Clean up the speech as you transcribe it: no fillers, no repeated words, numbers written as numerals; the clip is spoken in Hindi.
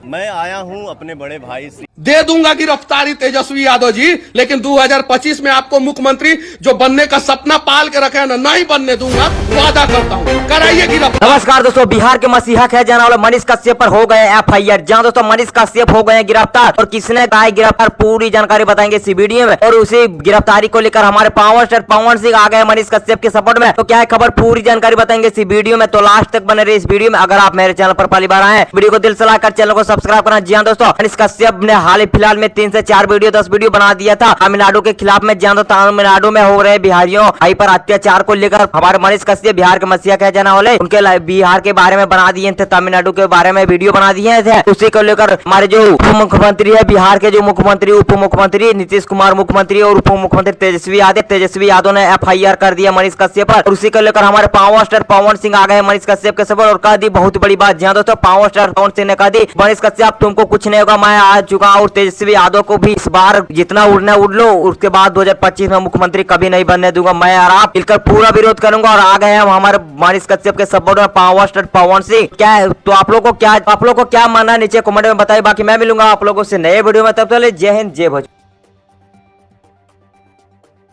मैं आया हूं अपने बड़े भाई से दे दूंगा गिरफ्तारी तेजस्वी यादव जी, लेकिन 2025 में आपको मुख्यमंत्री जो बनने का सपना पाल के रखे हैं ना, नहीं बनने दूंगा, वादा करता हूँ। कराइए गिरफ्तार। नमस्कार दोस्तों, बिहार के मसीहा कहे जाने वाले मनीष कश्यप पर हो गए एफआईआर। जहां दोस्तों मनीष कश्यप हो गए गिरफ्तार और किसने कहा गिरफ्तार, पूरी जानकारी बताएंगे इसी वीडियो में। और उसी गिरफ्तारी को लेकर हमारे पावर स्टार पवन सिंह आ गए मनीष कश्यप के सपोर्ट में। तो क्या है खबर, पूरी जानकारी बताएंगे इसी वीडियो में, तो लास्ट तक बने रहे इस वीडियो में। अगर आप मेरे चैनल पर पहली बार आए, वीडियो को दिल से लाइक कर चैनल को सब्सक्राइब करना। जी हाँ दोस्तों, मनीष कश्यप ने हाल ही फिलहाल में 3 से 4 वीडियो 10 वीडियो बना दिया था तमिलनाडु के खिलाफ में। जहां तमिलनाडु में हो रहे बिहारियों पर अत्याचार को लेकर हमारे मनीष कश्यप बिहार के मसीहा कहे जाने वाले उनके बिहार के बारे में बना दिए थे, तमिलनाडु के बारे में वीडियो बना दिए थे। उसी को लेकर हमारे जो उप मुख्यमंत्री है बिहार के, जो मुख्यमंत्री उप मुख्यमंत्री नीतीश कुमार मुख्यमंत्री और उप मुख्यमंत्री तेजस्वी यादव ने एफआईआर कर दिया मनीष कश्यप पर। उसी को लेकर हमारे पावर स्टार पवन सिंह आ गए मनीष कश्यप के सपोर्ट और कह दी बहुत बड़ी बात। जहां दोस्तों पावर स्टार पवन सिंह ने कह दी, मनीष कश्यप तुमको कुछ नहीं होगा, मैं आ चुका हूं। और तेजस्वी यादव को भी इस बार जितना उड़ना उड़ लो, उसके बाद 2025 में मुख्यमंत्री कभी नहीं बनने दूंगा, मैं और आप मिलकर पूरा विरोध करूंगा। और आ गए हम हमारे मनीष कश्यप के सपोर्ट में पावर स्टार पवन सिंह। क्या है तो आप लोग को क्या मानना है नीचे कमेंट में बताइए। बाकी मैं मिलूंगा आप लोगों से नए वीडियो में, तब तक जय हिंद जय भोजपुरी।